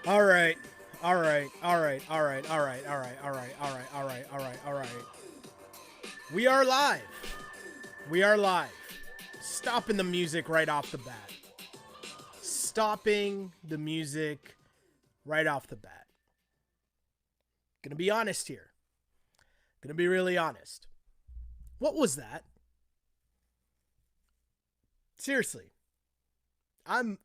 All right. All right. All right. All right. All right. All right. All right. All right. All right. All right. All right. We are live. We are live. Stopping the music right off the bat. Stopping the music right off the bat. Gonna be honest here. Gonna be really honest. What was that? Seriously. I'm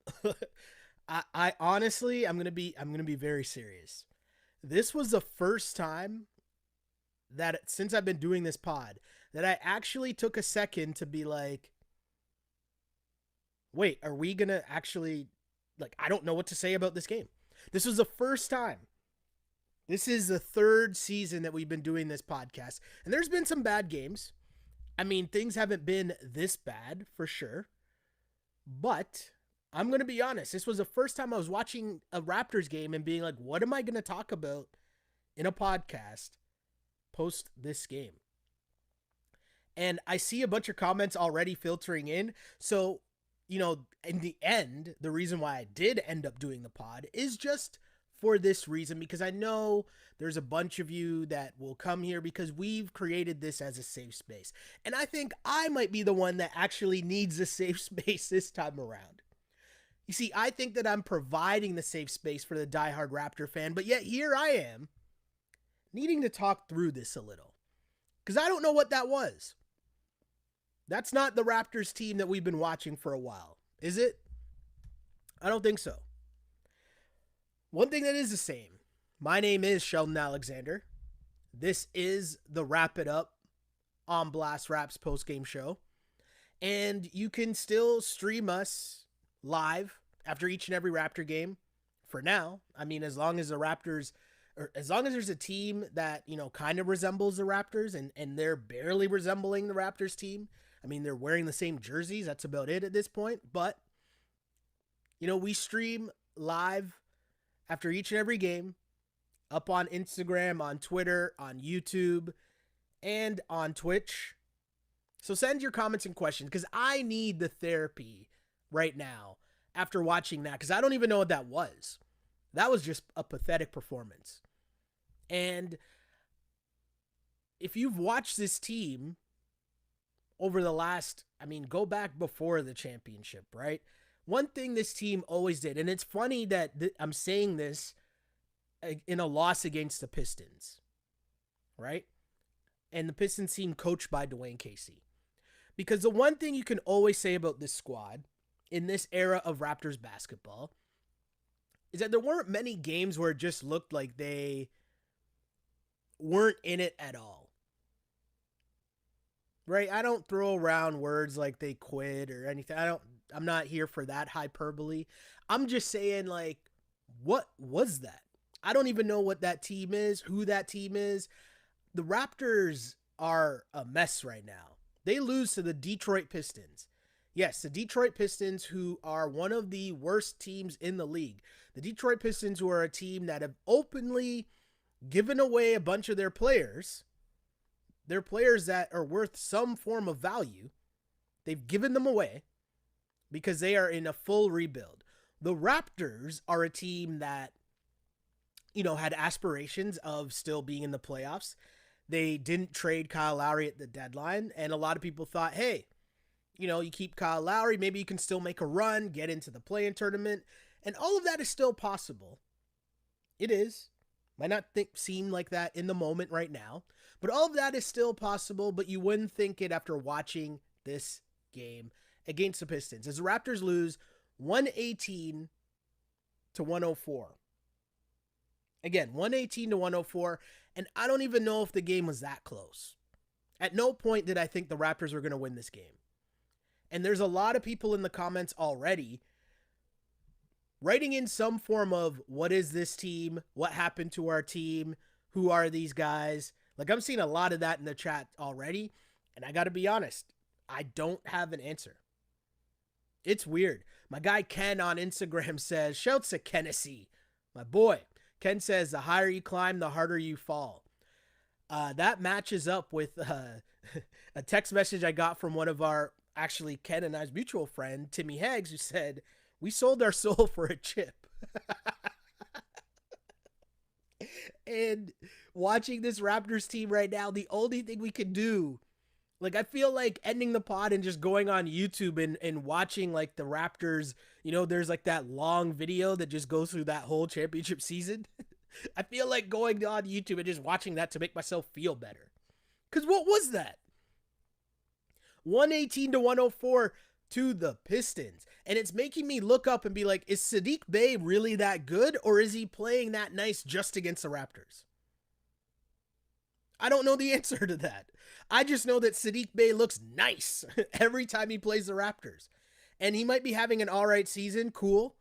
I honestly I'm gonna be very serious. This was the first time that since I've been doing this pod that I actually took a second to be like, wait, are we gonna actually, like, I don't know what to say about this game. This was the first time. This is the third season that we've been doing this podcast, and there's been some bad games. I mean, things haven't been this bad for sure, but I'm gonna be honest. This was the first time I was watching a Raptors game and being like, what am I gonna talk about in a podcast post this game? And I see a bunch of comments already filtering in. So, in the end, the reason why I did end up doing the pod is just for this reason, because I know there's a bunch of you that will come here because we've created this as a safe space. And I think I might be the one that actually needs a safe space this time around. You see, I think that I'm providing the safe space for the diehard Raptor fan, but yet here I am needing to talk through this a little because I don't know what that was. That's not the Raptors team that we've been watching for a while, is it? I don't think so. One thing that is the same. My name is Sheldon Alexander. This is the Wrap It Up on Blast Raps postgame show. And you can still stream us live after each and every Raptor game for now. I mean, as long as the Raptors, or as long as there's a team that, kind of resembles the Raptors and they're barely resembling the Raptors team. I mean, they're wearing the same jerseys. That's about it at this point. But, we stream live after each and every game up on Instagram, on Twitter, on YouTube, and on Twitch. So send your comments and questions because I need the therapy right now after watching that because I don't even know what that was. That was just a pathetic performance. And if you've watched this team over the last, go back before the championship, right? One thing this team always did, and it's funny that I'm saying this in a loss against the Pistons, right? And the Pistons team coached by Dwayne Casey. Because the one thing you can always say about this squad in this era of Raptors basketball is that there weren't many games where it just looked like they weren't in it at all. Right? I don't throw around words like they quit or anything. I'm not here for that hyperbole. I'm just saying, like, what was that? I don't even know what that team is, who that team is. The Raptors are a mess right now. They lose to the Detroit Pistons. Yes, the Detroit Pistons, who are one of the worst teams in the league. The Detroit Pistons, who are a team that have openly given away a bunch of their players. They're players that are worth some form of value. They've given them away because they are in a full rebuild. The Raptors are a team that, had aspirations of still being in the playoffs. They didn't trade Kyle Lowry at the deadline, and a lot of people thought, hey, you keep Kyle Lowry, maybe you can still make a run, get into the play-in tournament, and all of that is still possible. It is. Might not seem like that in the moment right now, but all of that is still possible, but you wouldn't think it after watching this game against the Pistons. As the Raptors lose 118 to 104. Again, 118 to 104, and I don't even know if the game was that close. At no point did I think the Raptors were going to win this game. And there's a lot of people in the comments already writing in some form of, what is this team? What happened to our team? Who are these guys? Like, I'm seeing a lot of that in the chat already. And I got to be honest, I don't have an answer. It's weird. My guy Ken on Instagram says, shouts to Kennedy, my boy. Ken says, the higher you climb, the harder you fall. That matches up with a text message I got from one of our, actually Ken and I's mutual friend, Timmy Heggs, who said, we sold our soul for a chip. And watching this Raptors team right now, the only thing we can do, like, I feel like ending the pod and just going on YouTube and watching, like, the Raptors, there's, like, that long video that just goes through that whole championship season. I feel like going on YouTube and just watching that to make myself feel better. Because what was that? 118 to 104 to the Pistons. And it's making me look up and be like, is Saddiq Bey really that good? Or is he playing that nice just against the Raptors? I don't know the answer to that. I just know that Saddiq Bey looks nice every time he plays the Raptors. And he might be having an all right season, cool.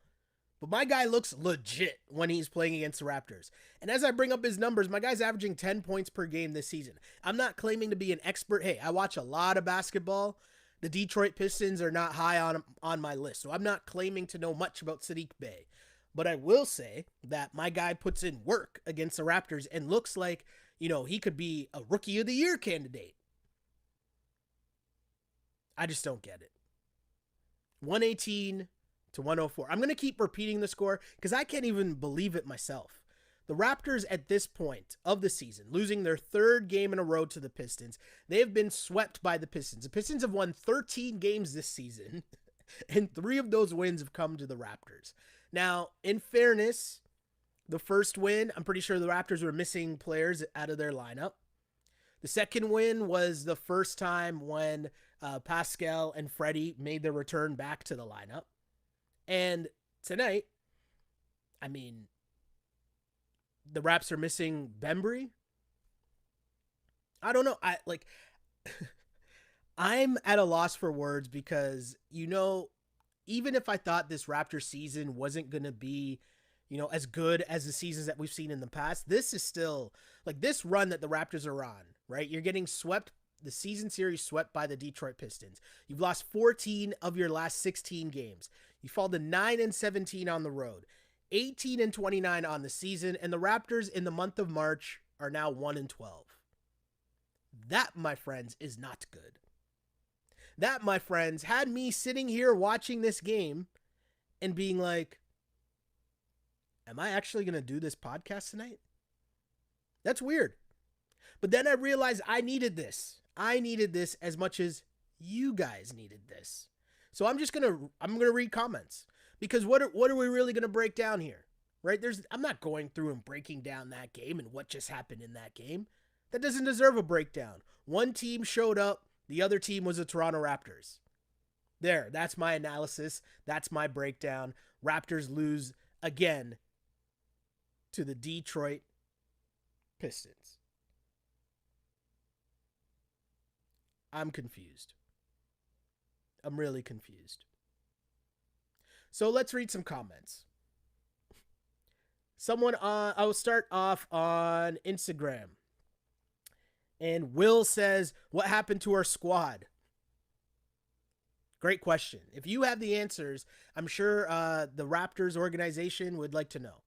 But my guy looks legit when he's playing against the Raptors. And as I bring up his numbers, my guy's averaging 10 points per game this season. I'm not claiming to be an expert. Hey, I watch a lot of basketball. The Detroit Pistons are not high on my list. So I'm not claiming to know much about Saddiq Bey. But I will say that my guy puts in work against the Raptors and looks like, he could be a Rookie of the Year candidate. I just don't get it. 118 to 104. I'm going to keep repeating the score because I can't even believe it myself. The Raptors at this point of the season, losing their third game in a row to the Pistons, they have been swept by the Pistons. The Pistons have won 13 games this season, and 3 of those wins have come to the Raptors. Now, in fairness, the first win, I'm pretty sure the Raptors were missing players out of their lineup. The second win was the first time when Pascal and Freddie made their return back to the lineup. And tonight, I mean, the Raps are missing Bembry. I don't know. I'm at a loss for words because, even if I thought this Raptors season wasn't going to be, as good as the seasons that we've seen in the past, this is still, like, this run that the Raptors are on, right? You're getting swept, the season series swept by the Detroit Pistons. You've lost 14 of your last 16 games. You fall to 9-17 on the road, 18-29 on the season, and the Raptors in the month of March are now 1-12. That, my friends, is not good. That, my friends, had me sitting here watching this game and being like, am I actually going to do this podcast tonight? That's weird. But then I realized I needed this. I needed this as much as you guys needed this. So I'm going to read comments because what are we really going to break down here? Right? I'm not going through and breaking down that game and what just happened in that game. That doesn't deserve a breakdown. One team showed up, the other team was the Toronto Raptors. There, that's my analysis. That's my breakdown. Raptors lose again to the Detroit Pistons. I'm confused. I'm really confused. So let's read some comments. I'll start off on Instagram. And Will says, what happened to our squad? Great question. If you have the answers, I'm sure the Raptors organization would like to know.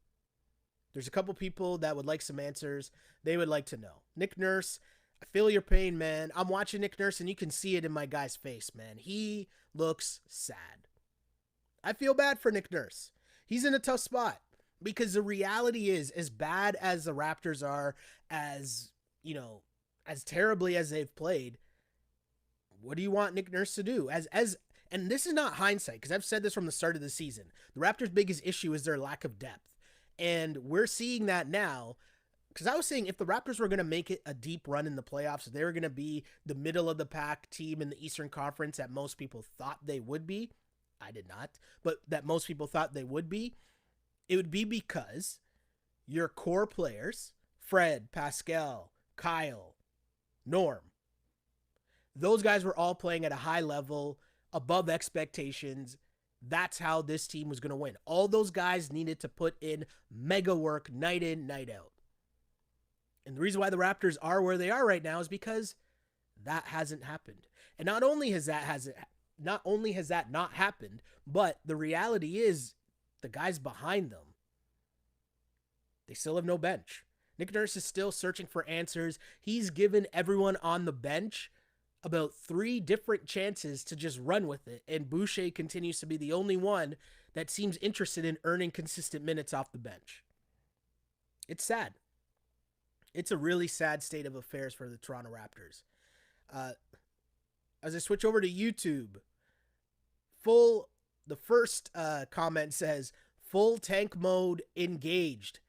There's a couple people that would like some answers. They would like to know. Nick Nurse, I feel your pain, man. I'm watching Nick Nurse and you can see it in my guy's face, man. He looks sad. I feel bad for Nick Nurse. He's in a tough spot because the reality is, as bad as the Raptors are, as terribly as they've played, what do you want Nick Nurse to do? And this is not hindsight, because I've said this from the start of the season. The Raptors' biggest issue is their lack of depth. And we're seeing that now, because I was saying if the Raptors were going to make it a deep run in the playoffs, they were going to be the middle of the pack team in the Eastern Conference that most people thought they would be. I did not, but that most people thought they would be. It would be because your core players, Fred, Pascal, Kyle, Norm, those guys were all playing at a high level, above expectations. That's how this team was going to win. All those guys needed to put in mega work night in, night out. And the reason why the Raptors are where they are right now is because that hasn't happened. And not only has that not happened, but the reality is the guys behind them, they still have no bench. Nick Nurse is still searching for answers. He's given everyone on the bench about 3 different chances to just run with it. And Boucher continues to be the only one that seems interested in earning consistent minutes off the bench. It's sad. It's a really sad state of affairs for the Toronto Raptors. Uh, as I switch over to YouTube, the first comment says, full tank mode engaged.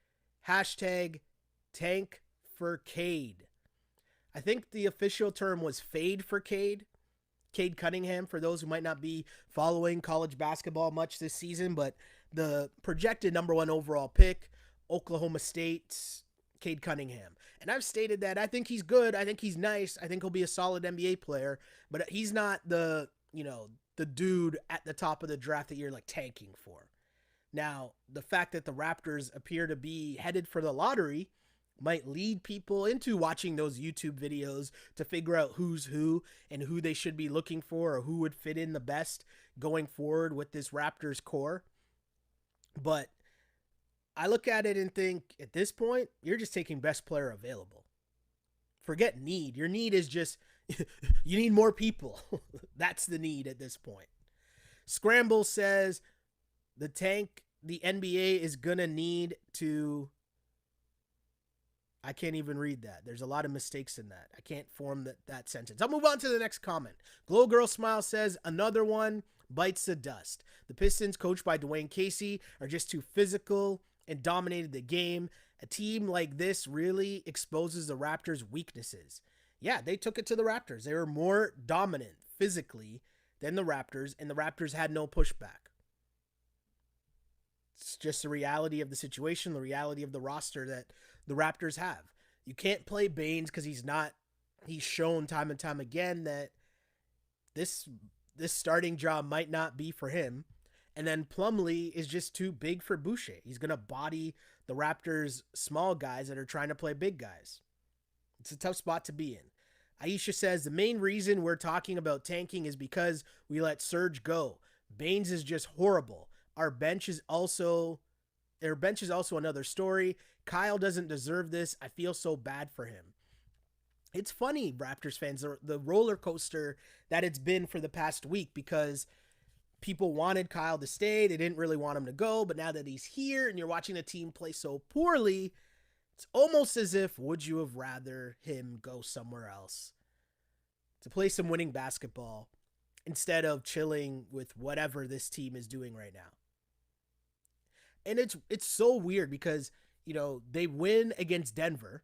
Hashtag tank for Cade. I think the official term was fade for Cade. Cade Cunningham, for those who might not be following college basketball much this season, but the projected number 1 overall pick, Oklahoma State's Cade Cunningham. And I've stated that I think he's good. I think he's nice. I think he'll be a solid NBA player, but he's not the dude at the top of the draft that you're like tanking for. Now, the fact that the Raptors appear to be headed for the lottery might lead people into watching those YouTube videos to figure out who's who and who they should be looking for or who would fit in the best going forward with this Raptors core. But I look at it and think, at this point, you're just taking best player available. Forget need. Your need is just, you need more people. That's the need at this point. Scramble says, the NBA is going to need to... I can't even read that. There's a lot of mistakes in that. I can't form that sentence. I'll move on to the next comment. Glow Girl Smile says, another one bites the dust. The Pistons, coached by Dwayne Casey, are just too physical and dominated the game. A team like this really exposes the Raptors' weaknesses. Yeah, they took it to the Raptors. They were more dominant physically than the Raptors, and the Raptors had no pushback. It's just the reality of the situation, the reality of the roster that the Raptors have. You can't play Baines because he's shown time and time again that this starting job might not be for him. And then Plumlee is just too big for Boucher. He's going to body the Raptors' small guys that are trying to play big guys. It's a tough spot to be in. Aisha says, the main reason we're talking about tanking is because we let Serge go. Baines is just horrible. Our bench is also another story. Kyle doesn't deserve this. I feel so bad for him. It's funny, Raptors fans, the roller coaster that it's been for the past week, because people wanted Kyle to stay. They didn't really want him to go, but now that he's here and you're watching the team play so poorly, it's almost as if, would you have rather him go somewhere else to play some winning basketball instead of chilling with whatever this team is doing right now? And it's so weird because, they win against Denver.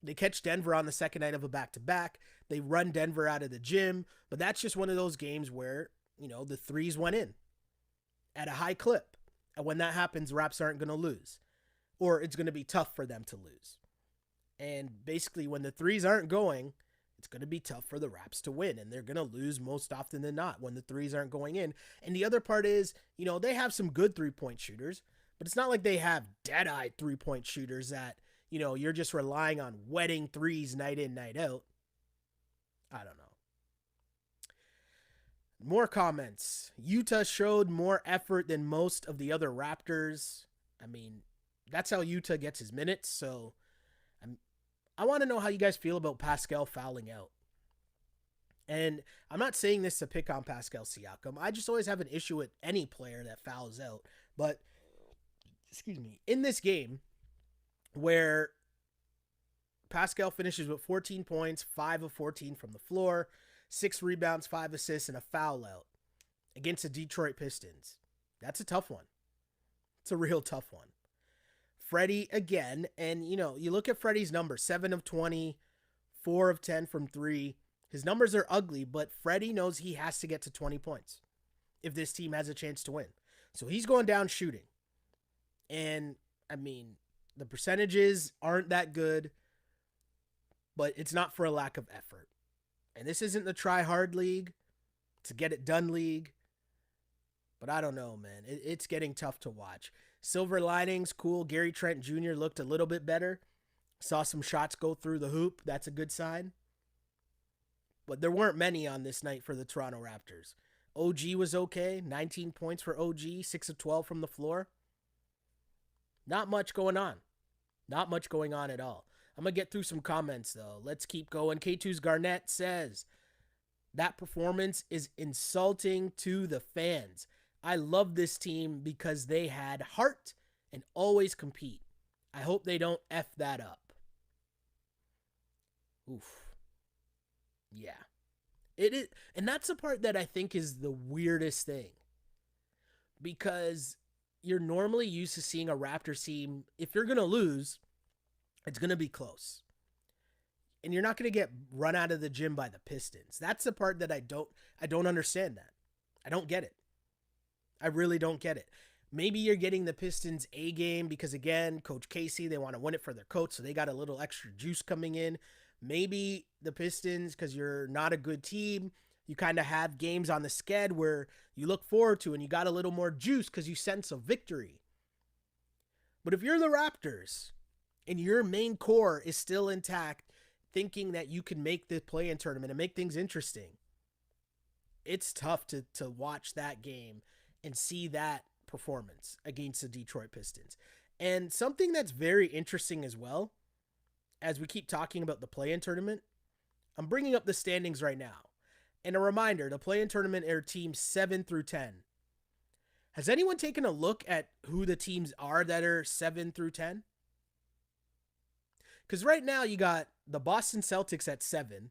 They catch Denver on the second night of a back-to-back. They run Denver out of the gym. But that's just one of those games where, the threes went in at a high clip. And when that happens, Raps aren't going to lose. Or it's going to be tough for them to lose. And basically, when the threes aren't going, it's going to be tough for the Raps to win. And they're going to lose most often than not when the threes aren't going in. And the other part is, they have some good three-point shooters. But it's not like they have dead-eye three-point shooters that, you're just relying on wetting threes night in, night out. I don't know. More comments. Utah showed more effort than most of the other Raptors. I mean, that's how Utah gets his minutes. So I want to know how you guys feel about Pascal fouling out. And I'm not saying this to pick on Pascal Siakam. I just always have an issue with any player that fouls out. But in this game where Pascal finishes with 14 points, 5 of 14 from the floor, 6 rebounds, 5 assists, and a foul out against the Detroit Pistons. That's a tough one. It's a real tough one. Freddie again, and you look at Freddie's numbers, 7 of 20, 4 of 10 from 3. His numbers are ugly, but Freddie knows he has to get to 20 points if this team has a chance to win. So he's going down shooting. And, the percentages aren't that good, but it's not for a lack of effort. And this isn't the try-hard league. It's a get-it-done league. But I don't know, man. It's getting tough to watch. Silver linings, cool. Gary Trent Jr. looked a little bit better. Saw some shots go through the hoop. That's a good sign. But there weren't many on this night for the Toronto Raptors. OG was okay. 19 points for OG. 6 of 12 from the floor. Not much going on. Not much going on at all. I'm going to get through some comments, though. Let's keep going. K2's Garnett says, that performance is insulting to the fans. I love this team because they had heart and always compete. I hope they don't F that up. Oof. Yeah. It is, and that's the part that I think is the weirdest thing. Because you're normally used to seeing a Raptors team, if you're going to lose, it's going to be close. And you're not going to get run out of the gym by the Pistons. That's the part that I don't understand that. I don't get it. I really don't get it. Maybe you're getting the Pistons A game because, again, Coach Casey, they want to win it for their coach, so they got a little extra juice coming in. Maybe the Pistons, because you're not a good team, you kind of have games on the sched where you look forward to and you got a little more juice because you sense a victory. But if you're the Raptors and your main core is still intact, thinking that you can make the play-in tournament and make things interesting, it's tough to watch that game and see that performance against the Detroit Pistons. And something that's very interesting as well, as we keep talking about the play-in tournament, I'm bringing up the standings right now. And a reminder, the play-in tournament are teams 7 through 10. Has anyone taken a look at who the teams are that are 7 through 10? Because right now you got the Boston Celtics at 7,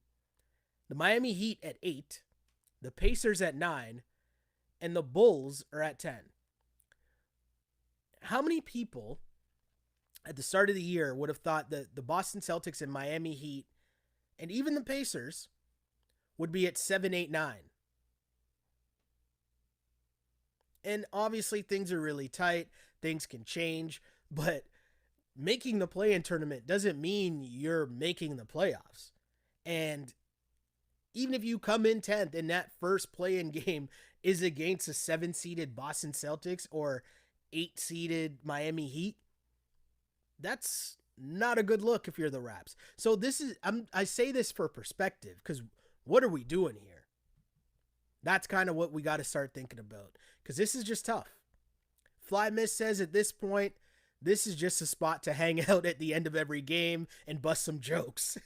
the Miami Heat at 8, the Pacers at 9, and the Bulls are at 10. How many people at the start of the year would have thought that the Boston Celtics and Miami Heat and even the Pacers would be at 7, 8, 9? And obviously things are really tight. Things can change, but making the play-in tournament doesn't mean you're making the playoffs. And even if you come in 10th and that first play-in game is against a 7-seeded Boston Celtics or 8-seeded Miami Heat, that's not a good look if you're the Raps. So this is, I say this for perspective, because what are we doing here? That's kind of what we got to start thinking about, because this is just tough. Fly Miss says at this point, this is just a spot to hang out at the end of every game and bust some jokes.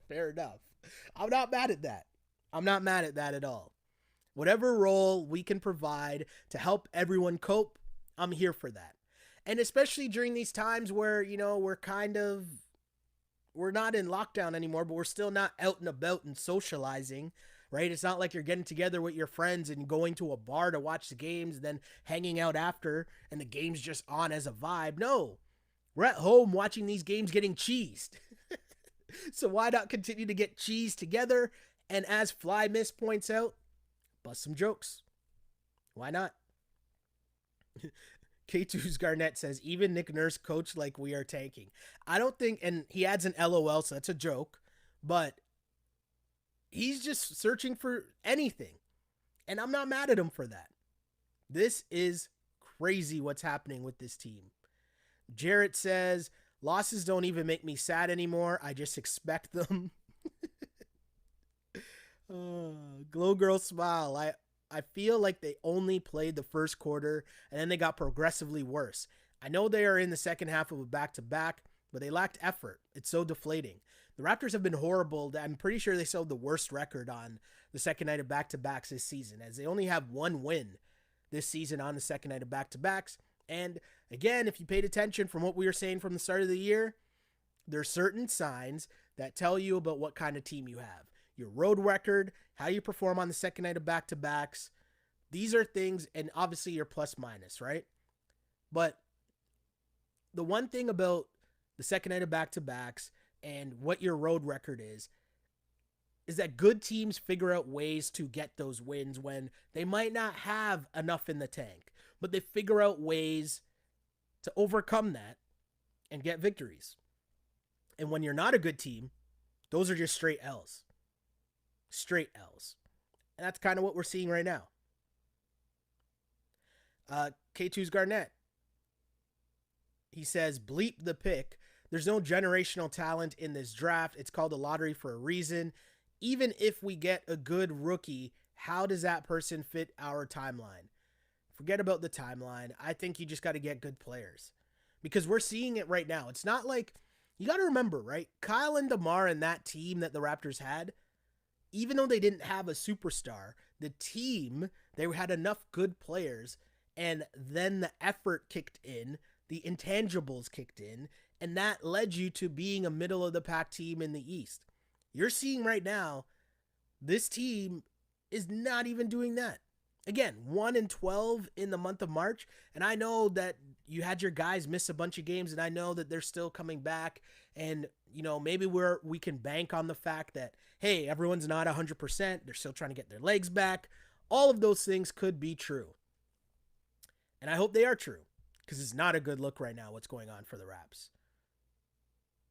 Fair enough. I'm not mad at that. I'm not mad at that at all. Whatever role we can provide to help everyone cope, I'm here for that. And especially during these times where, we're not in lockdown anymore, but we're still not out and about and socializing, right? It's not like you're getting together with your friends and going to a bar to watch the games and then hanging out after and the game's just on as a vibe. No, we're at home watching these games getting cheesed. So why not continue to get cheesed together? And as Fly Miss points out, bust some jokes. Why not? K2's Garnett says, even Nick Nurse coached like we are tanking. I don't think, and he adds an LOL, so that's a joke, but he's just searching for anything. And I'm not mad at him for that. This is crazy what's happening with this team. Jarrett says, losses don't even make me sad anymore. I just expect them. Glow Girl smile. I feel like they only played the first quarter and then they got progressively worse. I know they are in the second half of a back-to-back, but they lacked effort. It's so deflating. The Raptors have been horrible. I'm pretty sure they still have the worst record on the second night of back-to-backs this season, as they only have one win this season on the second night of back-to-backs. And again, if you paid attention from what we were saying from the start of the year, there's certain signs that tell you about what kind of team you have. Your road record, how you perform on the second night of back-to-backs. These are things, and obviously your plus-minus, right? But the one thing about the second night of back-to-backs and what your road record is that good teams figure out ways to get those wins when they might not have enough in the tank, but they figure out ways to overcome that and get victories. And when you're not a good team, those are just straight L's. Straight L's. And that's kind of what we're seeing right now. K2's Garnett. He says, bleep the pick. There's no generational talent in this draft. It's called a lottery for a reason. Even if we get a good rookie, how does that person fit our timeline? Forget about the timeline. I think you just got to get good players. Because we're seeing it right now. It's not like, you got to remember, right? Kyle and DeMar and that team that the Raptors had, even though they didn't have a superstar, the team, they had enough good players, and then the effort kicked in, the intangibles kicked in, And that led you to being a middle of the pack team in the East. You're seeing right now, this team is not even doing that. Again, 1-12 in the month of March. And I know that you had your guys miss a bunch of games, and I know that they're still coming back. And, maybe we can bank on the fact that, hey, everyone's not 100%. They're still trying to get their legs back. All of those things could be true. And I hope they are true, because it's not a good look right now what's going on for the Raps.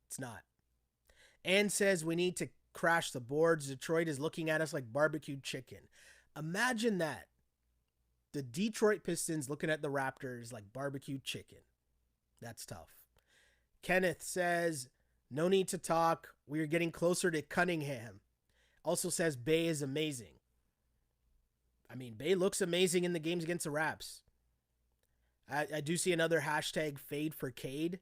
It's not. Ann says we need to crash the boards. Detroit is looking at us like barbecued chicken. Imagine that. The Detroit Pistons looking at the Raptors like barbecued chicken. That's tough. Kenneth says, no need to talk. We are getting closer to Cunningham. Also says Bay is amazing. I mean, Bay looks amazing in the games against the Raps. I do see another hashtag fade for Cade.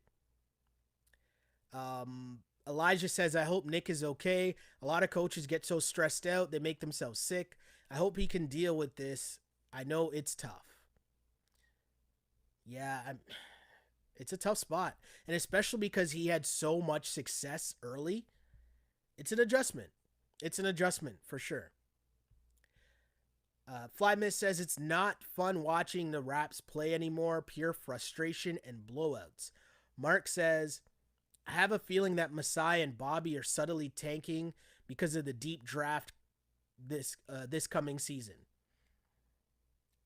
Elijah says, I hope Nick is okay. A lot of coaches get so stressed out, they make themselves sick. I hope he can deal with this. I know it's tough. Yeah, it's a tough spot. And especially because he had so much success early. It's an adjustment. It's an adjustment for sure. Flymiss says it's not fun watching the Raps play anymore. Pure frustration and blowouts. Mark says, I have a feeling that Masai and Bobby are subtly tanking because of the deep draft this coming season.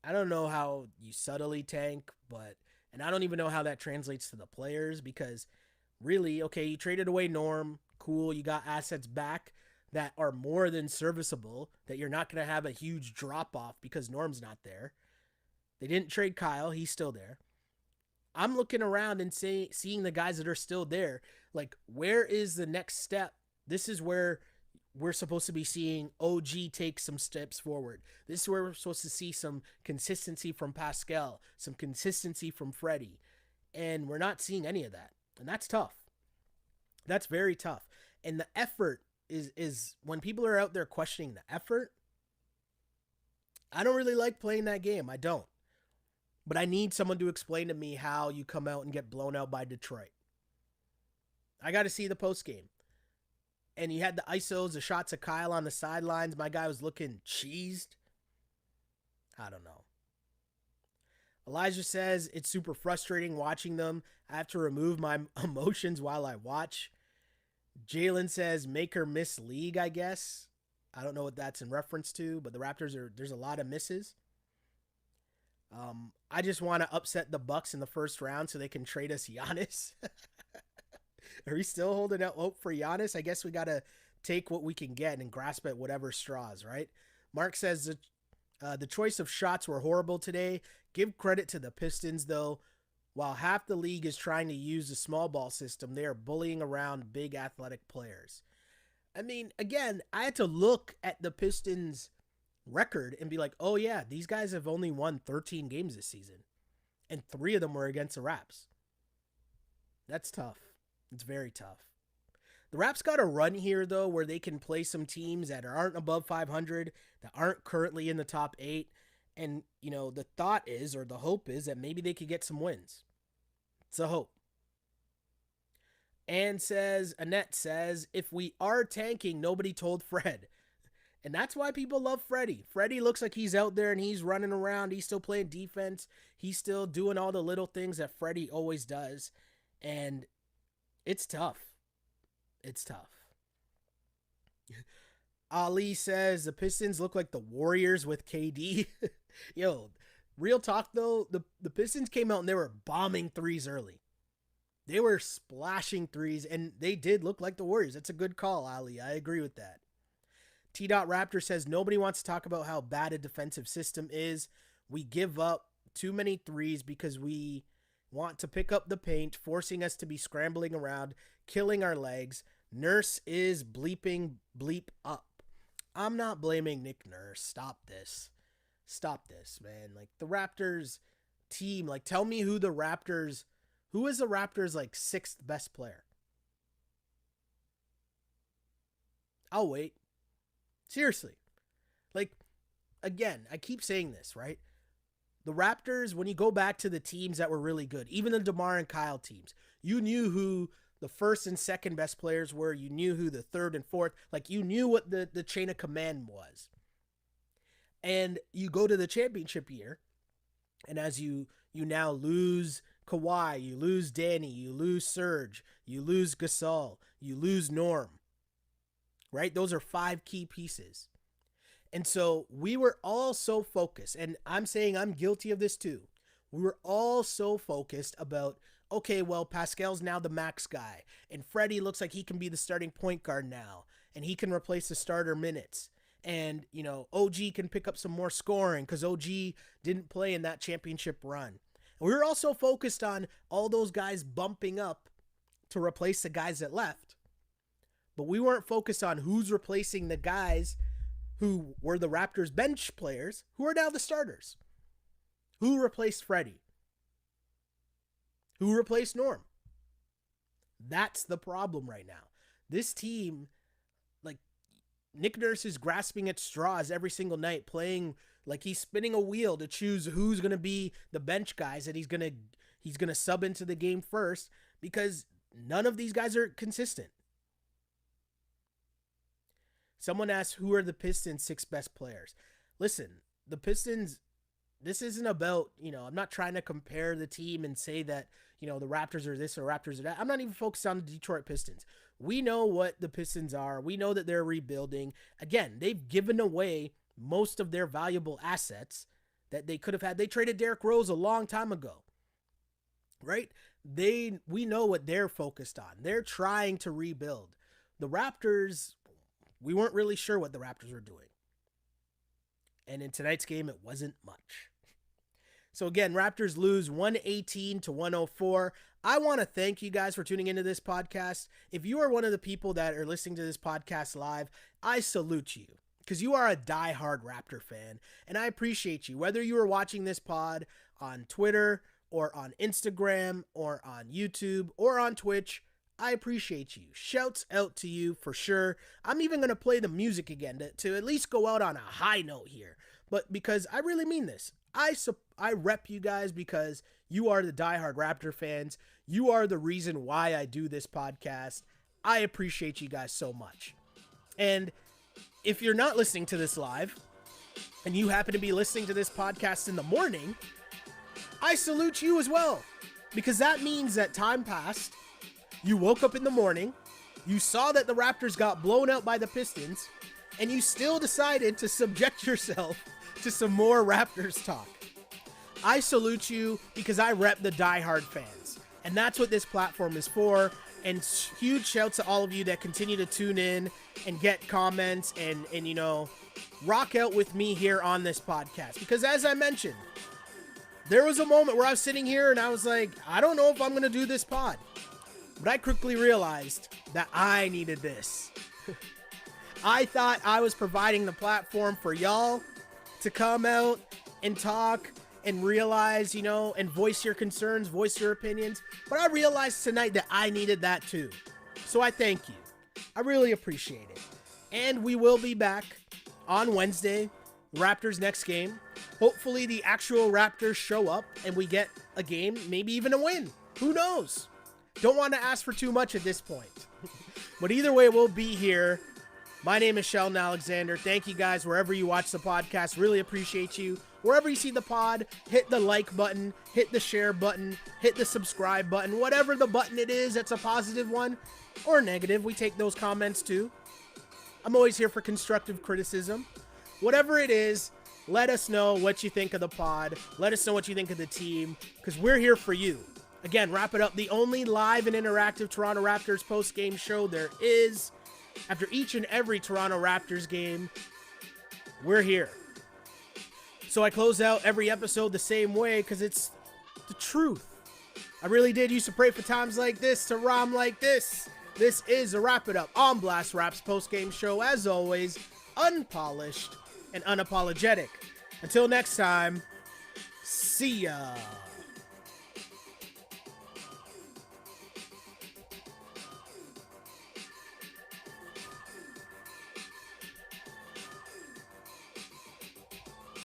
I don't know how you subtly tank, and I don't even know how that translates to the players, because really, okay, you traded away Norm, cool, you got assets back that are more than serviceable, that you're not going to have a huge drop-off because Norm's not there. They didn't trade Kyle, he's still there. I'm looking around and seeing the guys that are still there. Like, where is the next step? This is where we're supposed to be seeing OG take some steps forward. This is where we're supposed to see some consistency from Pascal, some consistency from Freddie. And we're not seeing any of that. And that's tough. That's very tough. And the effort is when people are out there questioning the effort, I don't really like playing that game. I don't. But I need someone to explain to me how you come out and get blown out by Detroit. I got to see the post game. And you had the ISOs, the shots of Kyle on the sidelines. My guy was looking cheesed. I don't know. Elijah says it's super frustrating watching them. I have to remove my emotions while I watch. Jalen says make or miss league, I guess. I don't know what that's in reference to, but the Raptors there's a lot of misses. I just want to upset the Bucks in the first round so they can trade us Giannis. Are we still holding out hope for Giannis? I guess we got to take what we can get and grasp at whatever straws, right? Mark says the choice of shots were horrible today. Give credit to the Pistons, though. While half the league is trying to use the small ball system, they are bullying around big athletic players. I mean, again, I had to look at the Pistons' record and be like, oh yeah, these guys have only won 13 games this season. And 3 of them were against the Raps. That's tough. It's very tough. The Raps got a run here, though, where they can play some teams that aren't above 500, that aren't currently in the top 8. And, the thought is, or the hope is, that maybe they could get some wins. It's a hope. Annette says, if we are tanking, nobody told Fred. And that's why people love Freddie. Freddie looks like he's out there and he's running around. He's still playing defense. He's still doing all the little things that Freddie always does. And it's tough. It's tough. Ali says the Pistons look like the Warriors with KD. Yo, real talk though, the Pistons came out and they were bombing threes early. They were splashing threes and they did look like the Warriors. That's a good call, Ali. I agree with that. T.Raptor says nobody wants to talk about how bad a defensive system is. We give up too many threes because we want to pick up the paint, forcing us to be scrambling around, killing our legs. Nurse is bleeping bleep up. I'm not blaming Nick Nurse. Stop this, man. Like, the Raptors team, like, tell me who is the Raptors, like, 6th best player? I'll wait. Seriously. Like, again, I keep saying this, right? The Raptors, when you go back to the teams that were really good, even the DeMar and Kyle teams, You knew who the first and second best players were. You knew who the third and fourth, like you knew what the chain of command was. And you go to the championship year, and as you now lose Kawhi, you lose Danny, you lose Serge, you lose Gasol, you lose Norm, right? Those are 5 key pieces. And so we were all so focused, and I'm saying I'm guilty of this too. We were all so focused about, okay, well, Pascal's now the max guy, and Freddie looks like he can be the starting point guard now, and he can replace the starter minutes. And, you know, OG can pick up some more scoring because OG didn't play in that championship run. And we were also focused on all those guys bumping up to replace the guys that left. But we weren't focused on who's replacing the guys who were the Raptors bench players who are now the starters. Who replaced Freddie? Who replaced Norm? That's the problem right now. This team, like, Nick Nurse is grasping at straws every single night, playing like he's spinning a wheel to choose who's going to be the bench guys that he's going to sub into the game first, because none of these guys are consistent. Someone asked, who are the Pistons' 6 best players? Listen, the Pistons, this isn't about, I'm not trying to compare the team and say that, the Raptors are this or Raptors are that. I'm not even focused on the Detroit Pistons. We know what the Pistons are. We know that they're rebuilding. Again, they've given away most of their valuable assets that they could have had. They traded Derrick Rose a long time ago, right? We know what they're focused on. They're trying to rebuild. The Raptors, we weren't really sure what the Raptors were doing. And in tonight's game, it wasn't much. So again, Raptors lose 118-104. I want to thank you guys for tuning into this podcast. If you are one of the people that are listening to this podcast live, I salute you because you are a diehard Raptor fan, and I appreciate you. Whether you are watching this pod on Twitter or on Instagram or on YouTube or on Twitch, I appreciate you. Shouts out to you for sure. I'm even going to play the music again to at least go out on a high note here. But because I really mean this, I rep you guys because you are the diehard Raptor fans. You are the reason why I do this podcast. I appreciate you guys so much. And if you're not listening to this live and you happen to be listening to this podcast in the morning, I salute you as well, because that means that time passed. You woke up in the morning, you saw that the Raptors got blown out by the Pistons, and you still decided to subject yourself to some more Raptors talk. I salute you because I rep the diehard fans, and that's what this platform is for. And huge shouts to all of you that continue to tune in and get comments and rock out with me here on this podcast. Because as I mentioned, there was a moment where I was sitting here and I was like, I don't know if I'm going to do this pod. But I quickly realized that I needed this. I thought I was providing the platform for y'all to come out and talk and realize, and voice your concerns, voice your opinions. But I realized tonight that I needed that too. So I thank you. I really appreciate it. And we will be back on Wednesday, Raptors next game. Hopefully the actual Raptors show up and we get a game, maybe even a win. Who knows? Don't want to ask for too much at this point. But either way, we'll be here. My name is Sheldon Alexander. Thank you guys wherever you watch the podcast. Really appreciate you. Wherever you see the pod, hit the like button, hit the share button, hit the subscribe button, whatever the button it is that's a positive one or negative. We take those comments too. I'm always here for constructive criticism. Whatever it is, let us know what you think of the pod. Let us know what you think of the team, because we're here for you. Again, wrap it up. The only live and interactive Toronto Raptors post-game show there is. After each and every Toronto Raptors game, we're here. So I close out every episode the same way because it's the truth. I really did used to pray for times like this to rhyme like this. This is a Wrap It Up on Blast Raps post-game show. As always, unpolished and unapologetic. Until next time, see ya.